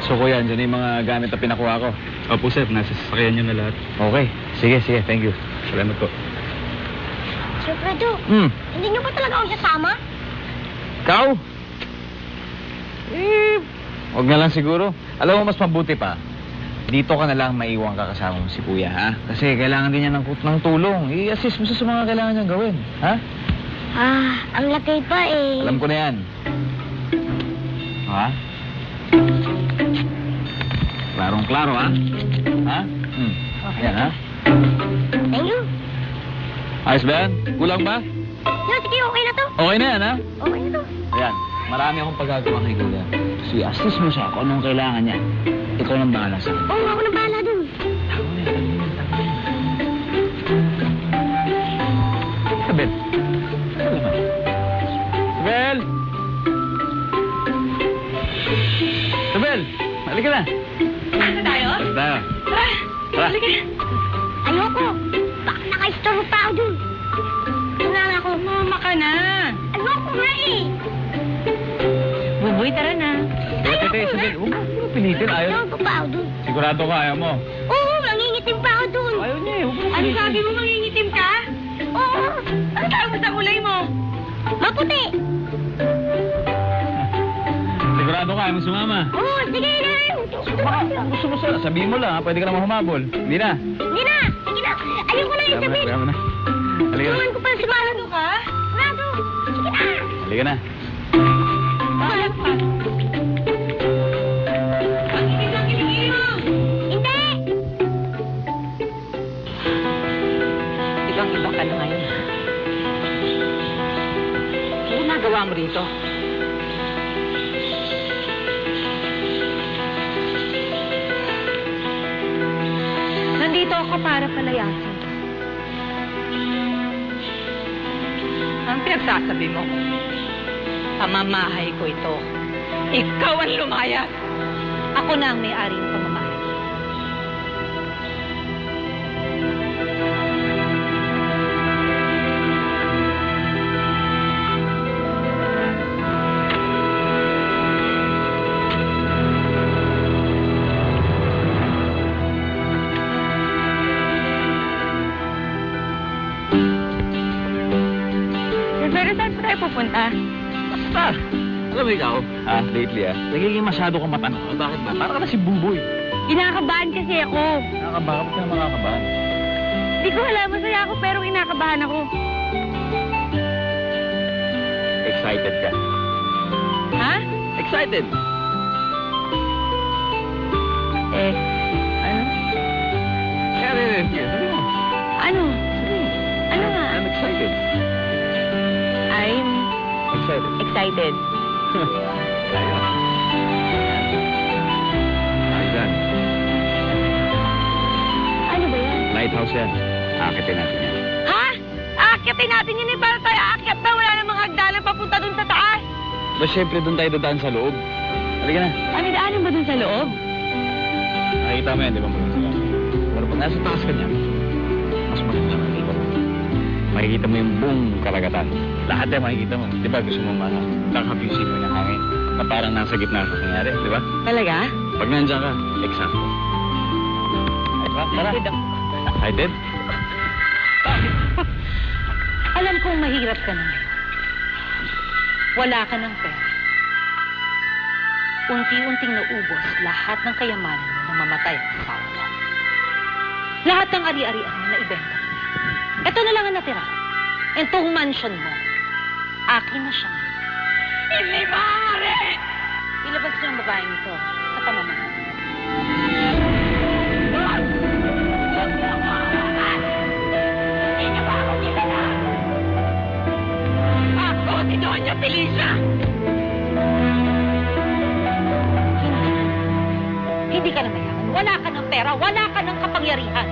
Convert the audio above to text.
So kuya, andyan yung mga gamit na pinakuha ko. Opo sir, nasa sasakyan niyo na lahat. Okay. Sige, thank you. Salamat po. Sir Fredo, hindi niyo ba talaga ako sasama? Ikaw? Huwag na lang siguro. Alam mo, mas mabuti pa. Dito ka na lang maiwan ka kasama mo si kuya, ha? Kasi kailangan din niya ng tulong. I-assist mo sa mga kailangan niyang gawin, ha? Ang laki pa eh. Alam ko na yan. Ha? Klarong-klaro, ha? Ha? Okay. Yan, ha? Thank you. Ayos ba yan? Kulang ba? Sige, okay na to. Okay na yan, ha? Okay na to. Ayan, marami akong pagagawa kay kuya. So, assist mo siya kung anong kailangan niya. Ikaw nang bahala sa akin. Oo, ako nang bahala dun. Sabel. Sabel! Sabel! Halika na. Ano tayo? Halika tayo. Tara. Ayoko. Baka naka-store pa ako dun. Wala na ako. Mama ka na. Ayoko nga eh. Buboy, tara na. Tete, Sabel, huwag mo pilitin. Ayaw. Ayoko pa ako dun. Sigurado ka, ayaw mo. Oo, nangingitim pa ako dun. Ayaw niya eh. Huwag mo Ano pilitin. sabi mo, mangingitim ka? Oo. Ano tawag mo sa kulay mo? Maputi. Sigurado ka, ayaw mo sumama. Oo, sige na. Baka gusto mo sana, sabihin mo lang, ha? Pwede ka naman humabol. Hindi na. Sige na. Sige na. Ayoko na yung sabihin. Kaya mo na. Halika na. Tuwan ko pa si Marado ka? Marado. Sige na. Halika na. Bakit pa? Pagiging ang kiligin mo! Hindi. Ibang-iba ka na ngayon. Ano nagawa mo rito? Nandito ako para palayasin. Ang pinagsasabi mo? Pamamahay ko ito. Ikaw ang lumayas. Ako na ang may-ari ng pamamahay. Pero saan pa tayo pupunta? Basta. Alam mo ikaw, lately nagiging masyado kang matanong. Bakit ba? Para ka na si Buboy. Kinakabahan kasi ako. Nakakabahan, ba't ka na makakabahan? Hindi ko alam, masaya ako pero kinakabahan ako. Excited ka. Ha? Excited! Ano? Kaya rin, sabi mo. Ano? Ano nga? I'm excited. I'm Excited. excited. Tayo. Ayun. Ano ba yan? Lighthouse yan. Akitin natin yan. Ha? Aakyatin natin yun eh. Para tayo aakyat ba? Wala namang hagdanan papunta dun sa taas. Ba, syempre doon tayo dadaan sa loob. Halika na. May daanan ba dun sa loob? Nakikita mo yan, di ba mo? Pero pag nasa taas ka niya, mas maganda makikita mo. Makikita mo yung buong karagatan. Lahat yan makikita mo. Di ba gusto mo nakakapusin mo yung hangin na parang nasa gitna sa nangyari, di ba? Talaga? Pag nandiyan ka, eksakto. Ay, tara. Excited? Alam kong mahirap ka na ngayon. Wala ka ng pera. Unti-unting naubos lahat ng kayamanan mo nang mamatay ang asawa mo. Lahat ng ari-arian mo na ibenta. Ito na lang ang natira. Itong mansion mo. Akin na siya. Hindi maaari! Ilabas niyo ang babaeng ito sa pamamahay. Ako, si Doña Felicia! Hindi ka na mayaman. Wala ka ng pera. Wala ka ng kapangyarihan.